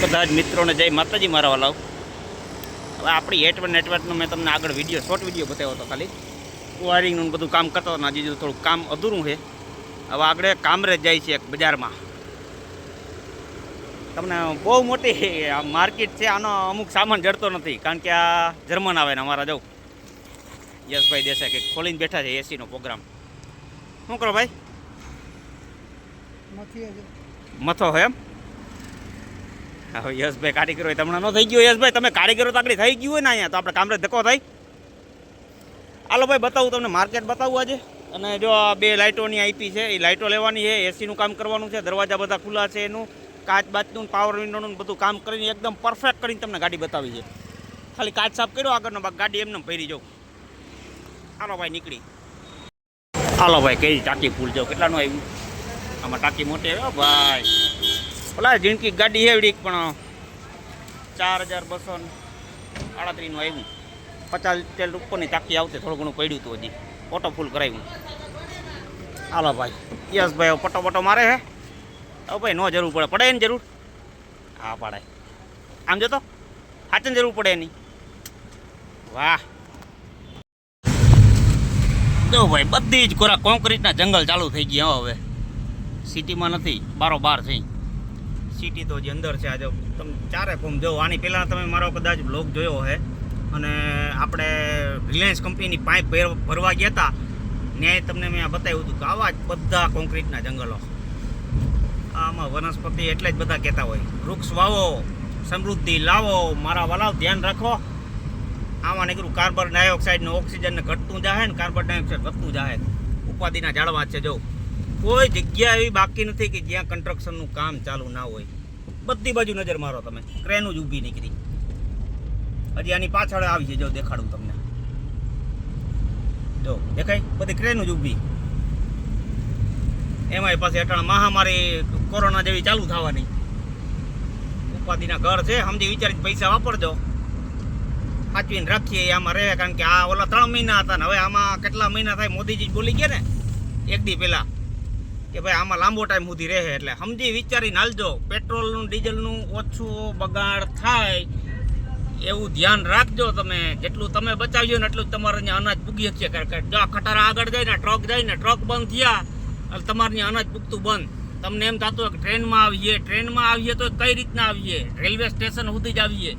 બધા જ મિત્રોને જય માતાજી મારા વાલાઓ। હવે આપણી હેટવન નેટવર્કનું મેં તમને આગળ વિડીયો શોર્ટ વિડીયો બતાવ્યો હતો, ખાલી વાયરિંગનું બધું કામ કરતો હતો, હજી થોડું કામ અધૂરું છે। હવે આગળ કામરેજ જાય છે એક બજારમાં, તમને બહુ મોટી માર્કેટ છે, આનો અમુક સામાન જડતો નથી કારણ કે આ જર્મન આવે ને અમારા જવું યશભાઈ દેસાઈ કે ખોલીને બેઠા છે એસીનો પ્રોગ્રામ। શું કરો ભાઈ? મથો હોય એમ? હવે યશભાઈ કારીગરો હોય, તમને ન થઈ ગયો યશભાઈ? તમે કારીગરો તો આગળ થઈ ગયું હોય ને અહીંયા, તો આપણે કામરેજ ધક્કો થાય। હાલો ભાઈ બતાવું તમને, માર્કેટ બતાવું આજે। અને જો આ બે લાઇટોની આપી છે, એ લાઇટો લેવાની છે, એસીનું કામ કરવાનું છે, દરવાજા બધા ખુલ્લા છે, એનું કાચ બાચનું પાવર વિન્ડોનું બધું કામ કરીને એકદમ પરફેક્ટ કરીને તમને ગાડી બતાવી છે। ખાલી કાચ સાફ કર્યો આગળનો ભાગ, ગાડી એમને ભરી જાઉં। હાલો ભાઈ નીકળી, હાલો ભાઈ કઈ ટાંકી ફૂલ જાઉં, કેટલાનું આવ્યું આમાં? ટાંકી મોટી આવ્યો ભાઈ, ઓલા જિંદગી ગાડી છે એવડી પણ 4238નું આવ્યું, 50 તેલ ઉપરની ટાંકી આવતી, થોડું ઘણું પડ્યું હતું, હજી ઓટો ફૂલ કરાવ્યું। હાલો ભાઈ યશભાઈ પટો પટો મારે હે। હવે ભાઈ ન જરૂર પડે, પડે એની જરૂર? હા પાડે, આમ જતો હાચન જરૂર પડે એની। વાહ જો ભાઈ બધી જ કોરા કોન્ક્રીટના જંગલ ચાલુ થઈ ગયા હવે, સિટીમાં નથી, બારોબાર છે સિટી તો હજી અંદર છે। આજે તમે ચારે ફોર્મ જો, આની પહેલાં તમે મારો કદાચ બ્લોગ જોયો છે, અને આપણે રિલાયન્સ કંપનીની પાઇપ ભરવા ગયા હતા, ત્યાં તમને મેં બતાવ્યું હતું કે આવા જ બધા કોન્ક્રીટના જંગલો। આમાં વનસ્પતિ એટલે જ બધા કહેતા હોય વૃક્ષ વાવો, સમૃદ્ધિ લાવો, મારા વાલાવ ધ્યાન રાખો। આમાં નીકળું કાર્બન ડાયોક્સાઇડનું ઓક્સિજનને ઘટતું જાય ને કાર્બન ડાયોક્સાઇડ વધતું જાય, ઉપાધિના ઝાડવા છે। જો કોઈ જગ્યા એવી બાકી નથી કે જ્યાં કન્સ્ટ્રક્શનનું કામ ચાલુ ના હોય, બધી બાજુ નજર મારો તમે, ક્રેનો જ ઊભી નીકળી, હજી આની પાછળ આવી છે, જો દેખાડું તમને, જો દેખાય બધી ક્રેનો જ ઊભી। એમાંય પાછી અટાણા મહામારી કોરોના જેવી ચાલુ થવાની, ઉપાધિના ઘર છે, સમજી વિચારીને પૈસા વાપરજો, સાચવીને રાખીએ આમાં રહે, કારણ કે આ ઓલા 3 મહિના હતા ને હવે આમાં કેટલા મહિના થાય, મોદીજી બોલી ગયા ને એક દી પહેલા કે ભાઈ આમાં લાંબો ટાઈમ સુધી રહે, એટલે સમજી વિચારીને હાલજો, પેટ્રોલનું ડીઝલનું ઓછું બગાડ થાય એવું ધ્યાન રાખજો તમે। જેટલું તમે બચાવ્યો ને એટલું તમારે અહીંયા અનાજ પૂગી શકીએ, કારણ કે જો ખટારા આગળ જાય ને ટ્રક બંધ થયા એટલે તમારે ત્યાં અનાજ પૂગતું બંધ। તમને એમ થતું હોય કે ટ્રેનમાં આવીએ તો કઈ રીતના આવીએ? રેલવે સ્ટેશન સુધી જ આવીએ,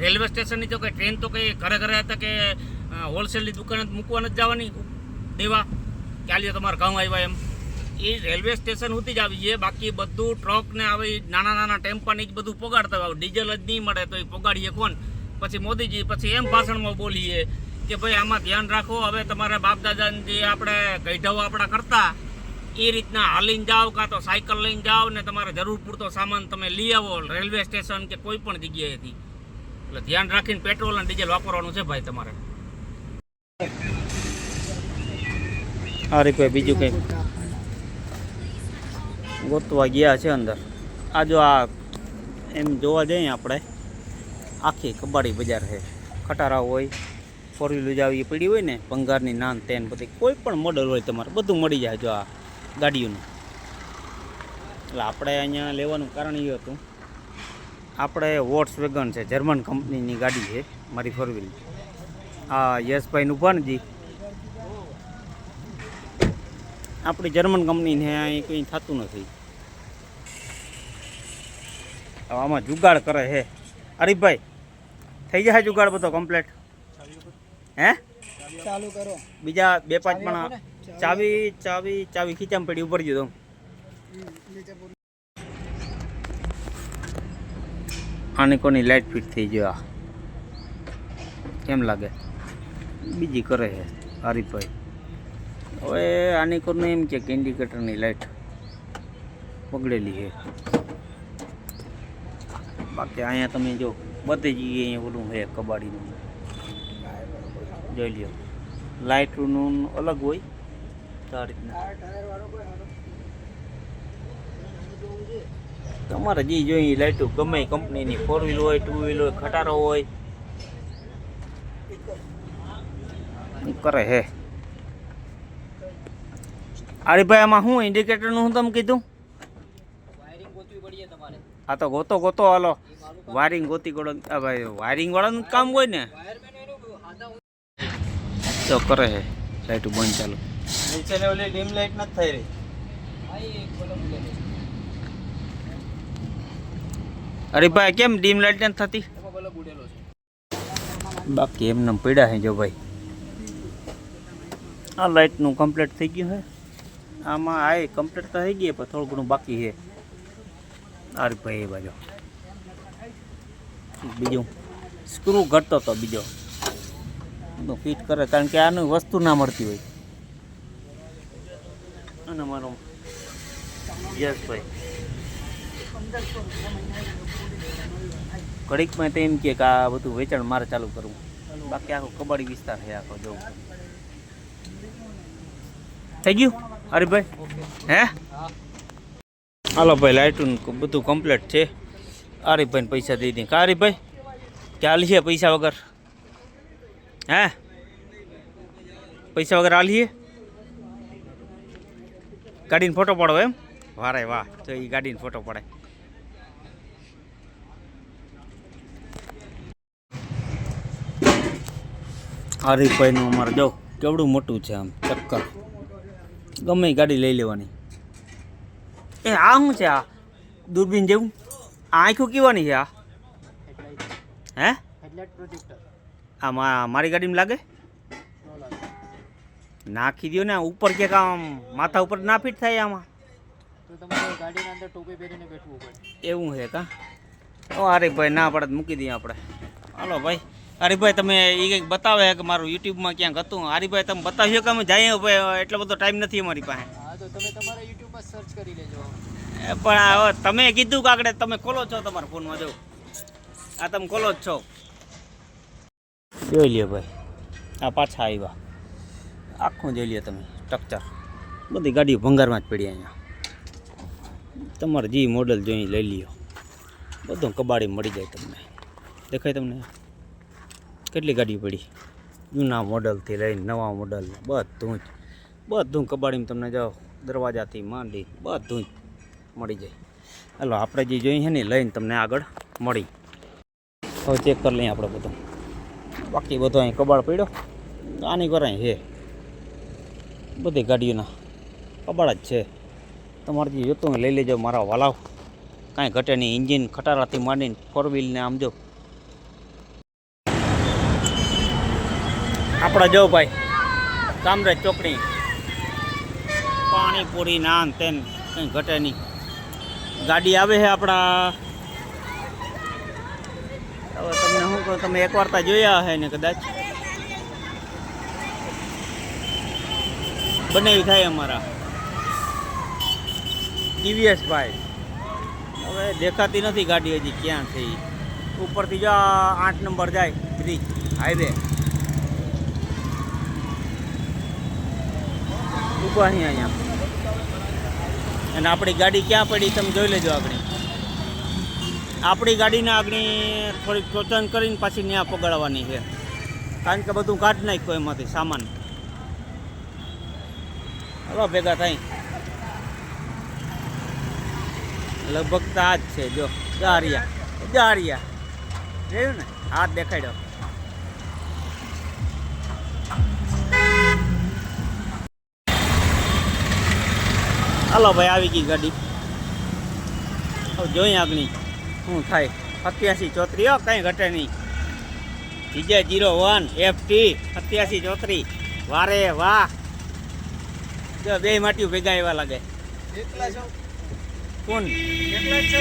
રેલવે સ્ટેશનની તો કંઈ ટ્રેન તો કંઈ ઘરે હતા કે હોલસેલની દુકાને મૂકવા નથી જવાની દેવા કે આલીએ તમારે ઘઉં આવ્યા એમ, એ રેલવે સ્ટેશન સુધી જ આવીએ। બાકી બધું ટ્રકને આવી નાના ટેમ્પાને જ બધું પોગાડતા હોય, ડીઝલ જ નહીં મળે તો એ પોગાડીએ કોણ? પછી મોદીજી પછી એમ ભાષણમાં બોલીએ કે ભાઈ આમાં ધ્યાન રાખો, હવે તમારા બાપ દાદાને જે આપણે ગઈઢાઓ આપણા કરતા એ રીતના હાલીને જાઓ કાં તો સાયકલ લઈને જાઓ ને તમારે જરૂર પૂરતો સામાન તમે લઈ આવો રેલવે સ્ટેશન કે કોઈ પણ જગ્યાએથી। એટલે ધ્યાન રાખીને પેટ્રોલ અને ડીઝલ વાપરવાનું છે ભાઈ તમારે। કોઈ બીજું કંઈ ગોતવા ગયા છે અંદર? આ જો આ એમ જોવા જઈએ આપણે આખી કબાડી બજાર છે, ખટારા હોય, ફોર વ્હીલર જ આવી પડી હોય ને, ભંગારની નાન તેન બધી કોઈ પણ મોડલ હોય તમારે બધું મળી જાય જો આ ગાડીઓનું। એટલે આપણે અહીંયા લેવાનું કારણ એ હતું, આપણે વોલ્ક્સવેગન છે, જર્મન કંપનીની ગાડી છે મારી ફોર વ્હીલ। હા યશભાઈનું ભાણજી, આપણી જર્મન કંપનીને અહીં કંઈ થતું નથી, આમાં જુગાડ કરે છે। હરીફભાઈ થઈ જાય જુગાડ બધો કમ્પ્લેટ? હે ચાલુ કરો, બીજા 2-5 પણ ચાવી ખીચામાં પડી ઉપર ગયો તો આની કોની લાઇટ ફિટ થઈ ગયો, કેમ લાગે? બીજી કરે છે હરીફભાઈ। હવે આની કોને એમ કે ઇન્ડિકેટરની લાઇટ બગડેલી છે, બાકી અહીંયા તમે જો બધી જગ્યાએ અહીંયા ઓલું છે કબાડીનું, જોઈ લ્યો લાઇટનું અલગ હોય આ રીતના, તમારે જે જોઈએ લાઇટો ગમે કંપનીની, 4 વ્હીલ હોય, 2 વ્હીલ હોય, ખટારો હોય કરે છે। અરે ભાઈ આમાં શું ઇન્ડિકેટરનું હું તમે કીધું? વાયરિંગ ગોતવી પડીએ તમારે। આ તો ગોતો ગોતો હાલો વાયરિંગ ગોતી ગોળો ભાઈ વાયરિંગ વાળાનું કામ હોય ને તો કરે છે લાઈટ બંધ ચાલુ નીચે ને ઓલી ડીમ લાઈટ નથી થઈ રહી અરે ભાઈ કેમ ડીમ લાઈટ નથી થતી બાકી એમને પડ્યા છે જો ભાઈ આ લાઈટનું કમ્પ્લીટ થઈ ગયું છે આમાં આ કમ્પ્લીટ તો થઈ ગઈ પણ થોડું ઘણું બાકી છે અરે ભાઈ એ બાજુ બીજું સ્ક્રૂ ઘટતો હતો બીજો ફિટ કરે કારણ કે આનું વસ્તુ ના મળતી હોય અને મારો યશભાઈ ઘડીકમાં તો એમ કે આ બધું વેચાણ મારે ચાલુ કરવું બાકી આખો કબાડી વિસ્તાર છે આખો જોવું થઈ ગયું હરીભાઈ હે હાલો ભાઈ લાઇટું બધું કમ્પ્લીટ છે હરીભાઈને પૈસા દઈ દે કા હરીભાઈ ક્યાં છે પૈસા વગર હે પૈસા વગર આલીએ ગાડીનો ફોટો પાડો એમ વારે વાહ તો એ ગાડીનો ફોટો પડાય હરીભાઈનું અમારે જો કેવડું મોટું છે આમ ચક્કર ગમે એ ગાડી લઈ લેવાની એ આ શું છે આ દૂરબીન જેવું આ આંખું કેવાની છે આ હે આ મારી ગાડીમાં લાગે નાખી દો ને ઉપર ક્યાંક આમ માથા ઉપર ના ફિટ થાય આમાં એવું છે કા ઓ હરીભાઈ ના પડે મૂકી દઈએ આપણે હાલો ભાઈ હરીભાઈ તમે એ કંઈક બતાવે કે મારું યુટ્યુબમાં ક્યાંક હતું હરીભાઈ તમે બતાવ્યો કે અમે જઈએ ભાઈ એટલો બધો ટાઈમ નથી અમારી પાસે પણ હવે તમે કીધું કે આગળ તમે ખોલો છો તમારા ફોનમાં જો આ તમે ખોલો જ છો જોઈ લ્યો ભાઈ આ પાછા આવ્યા આખું જોઈ લ્યો તમે સ્ટ્રક્ચર બધી ગાડીઓ ભંગારમાં જ પડી અહીંયા તમારે જે મોડલ જોઈ લઈ લ્યો બધું કબાડી મળી જાય તમને દેખાય તમને કેટલી ગાડીઓ પડી જૂના મોડલથી લઈને નવા મોડલ બધું કબાડીમાં તમને જાઓ દરવાજાથી માંડી બધું જ મળી જાય હાલો આપણે જે જોઈએ છે ને લઈને તમને આગળ મળી હવે ચેક કરી લઈએ આપણે બધું બાકી બધો અહીં કબાડ પડ્યો આની કરાય છે બધી ગાડીઓના કબાડ જ છે તમારે જે જોતું લઈ લેજો મારા વાલાવ કાંઈ ઘટે નહીં એન્જિન ખટારાથી માંડીને 4 વ્હીલને આમ જો આપણા જો ભાઈ કામરેજ ચોકડી પાણીપુરી નાન તેન કંઈ ઘટે નહીં ગાડી આવે છે આપણા હવે તમને શું કહું તમે એકવાર તો જોયા હશે ને કદાચ બનાવી થાય અમારા ટીવીએસ ભાઈ હવે દેખાતી નથી ગાડી હજી ક્યાં છે ઉપરથી જો 8 નંબર જાય બ્રિજ હાઈવે ઊભા અહીંયા અને આપણી ગાડી ક્યાં પડી તમે જોઈ લેજો આપણી ગાડીને આગળ થોડીક ટોચન કરીને પાછી ત્યાં પગાડવાની છે કારણ કે બધું કાઢી નાખ્યું એમાંથી સામાન હવે ભેગા થાય લગભગ તો આ જ છે જો જારિયા જોયું ને હાથ દેખાડ્યો હાલો ભાઈ આવી ગઈ ગાડી હવે જોઈએ આગળ શું થાય 8734 કંઈ ઘટે નહીં DJ01 FT 8734 વારે વાહ જો બે માટીઓ ભેગા એવા લાગે કોણ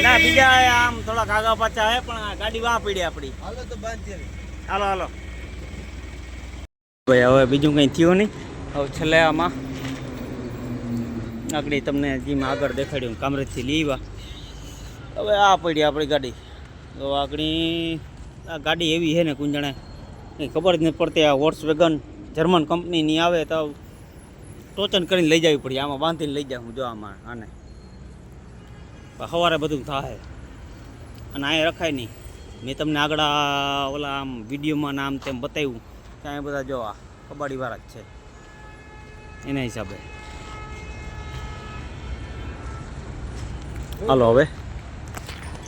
ના બીજા આમ થોડાક આગા પાછા હે પણ ગાડી વાહ પડી આપણી હાલો ભાઈ હવે બીજું કંઈ થયું નહીં હવે છેલ્લે આમાં આગળ તમને જેમાં આગળ દેખાડ્યું કામરેજથી લેવા હવે આ પડી આપણી ગાડી તો આગળ આ ગાડી એવી છે ને કુંજણે કંઈ ખબર જ નથી પડતી આ વોલ્ક્સવેગન જર્મન કંપનીની આવે તો ટોચન કરીને લઈ જવી પડી આમાં બાંધીને લઈ જાઉં જો આમાં આને સવારે બધું થાય અને અહીંયા રખાય નહીં મેં તમને આગળ ઓલા આમ વિડીયોમાં નામ તેમ બતાવ્યું ત્યાં બધા જો આ કબાડીવાળા જ છે એના હિસાબે હાલો હવે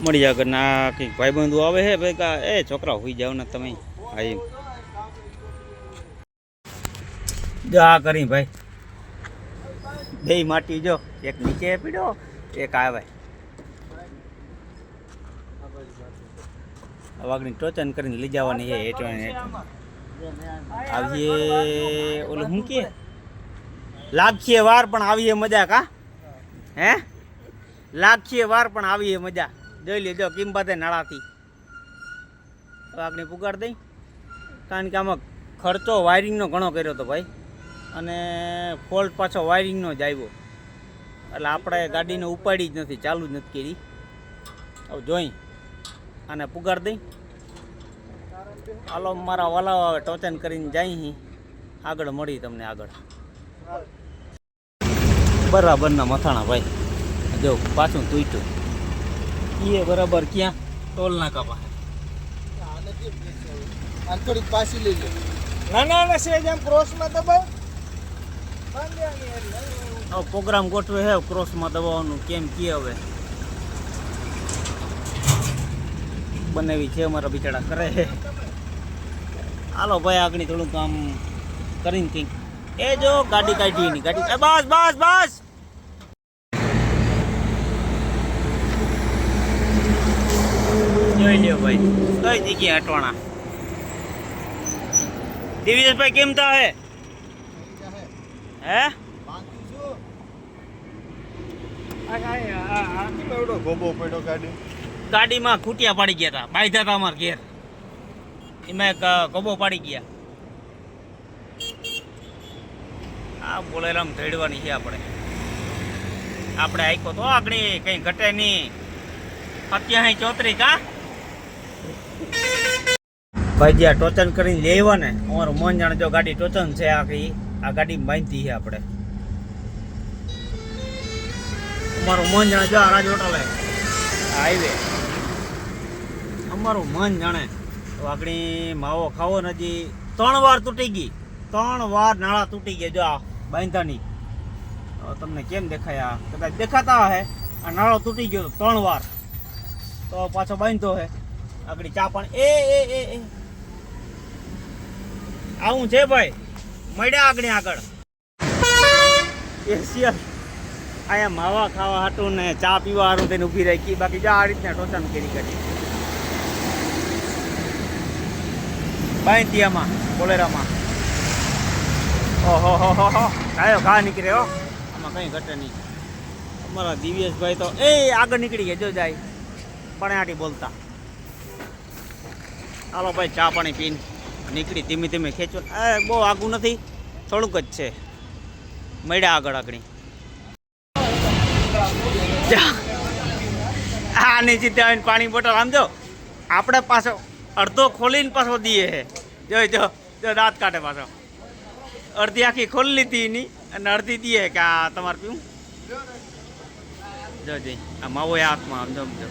મળી આગળ ના કંઈક ભાઈબંધુ આવે છે ભેગા. એ છોકરા હોઈ જાવ ને તમે. હા એમ જા કરી ભાઈ બે માટી જો એક નીચે પીડો એક આવે વાગણી ટોચન કરીને લઈ જવાની છે હેઠ આવીએ ઓલું શું કે લાગીએ વાર પણ આવીએ મજા કા હે લાગીએ વાર પણ આવીએ મજા જોઈ લેજો કિંમતે નાળાથી વાગણી પુગાડ દઈ કારણ કે આમાં ખર્ચો વાયરિંગનો ઘણો કર્યો હતો ભાઈ અને ફોલ્ટ પાછો વાયરિંગનો જ આવ્યો એટલે આપણે ગાડીને ઉપાડી જ નથી ચાલુ જ નથી કરી હવે જોઈ અને પુગાડ દઈ હાલો મારા વાલાઓ આવે ટોચન કરીને જાય આગળ મળી તમને આગળ બરાબરના મથાણા ભાઈ જો પાછું તૂટ્યું એ બરાબર ક્યાં ટોલ નાકા પાસે થોડીક પાછી લઈ લે ના સેજ એમ ક્રોસમાં દબાવ પ્રોગ્રામ ગોઠવે હે ક્રોસમાં દબાવવાનું કેમ કે હવે બનાવી છે અમારા બિચારા કરે છે હાલો ભાઈ આગળ થોડુંક કામ કરીને કંઈક એ જો ગાડી કાઢી એની ગાડી બસ બસ બસ જોઈ લ્યો ભાઈ કઈ જગ્યાએ હટવાના દિવ્યેશભાઈ કેમ તા હે હે ગાડીમાં ખૂટિયા પાડી ગયા હતા બાંધ્યા હતા અમારા ઘેર એમાં એક ગોબો પાડી ગયા આ બોલેરામ ધડવાની છે આપણે આખો તો આગળ કઈ ઘટે નહીં 87 કા ભાઈ જ્યાં ટોચન કરીને લેવા ને અમારું મન જાણે જો ગાડી ટોચન છે આખી આ ગાડી બાંધી છે આપણે અમારું મન જાણે જો આ રાજોટા લે હાઈવે અમારું મન જાણે તો આગળ માવો ખાવો ને હજી 3 વાર તૂટી ગઈ 3 વાર નાળા તૂટી ગયા જો આ બાંધાની તમને કેમ દેખાય આ કદાચ દેખાતા હે આ નાળો તૂટી ગયો 3 વાર તો પાછો બાંધતો હે આગળ ચા પાણી એ આવું છે ભાઈ મળ્યા આગળ એશિયન અહીંયા માવા ખાવા હાટું ને ચા પીવા હારું તેને ઊભી રાખી બાકી જો આ રીતના ટોચન કરી બાંધીયામાં બોલેરામાં ઓહો હો કાયો ઘા નીકળે હો આમાં કંઈ ઘટે નહીં અમારા દિવ્યેશભાઈ તો આગળ નીકળી ગયા જો જાય પણ આટી બોલતા હાલો ભાઈ ચા પાણી પીને નીકળી ધીમે ધીમે ખેંચો બહુ આગું નથી થોડુંક જ છે મળ્યા આગળ આની સીધે આવીને પાણી બોટલ આમ જો આપણે પાછો અડધો ખોલીને પાછો દઈએ હે જો દાંત કાઢે પાછો અડધી આખી ખોલી લીધી એની અને અડધી દઈએ કે આ તમારે પીવું જો આ માવો હાથમાં આમ જો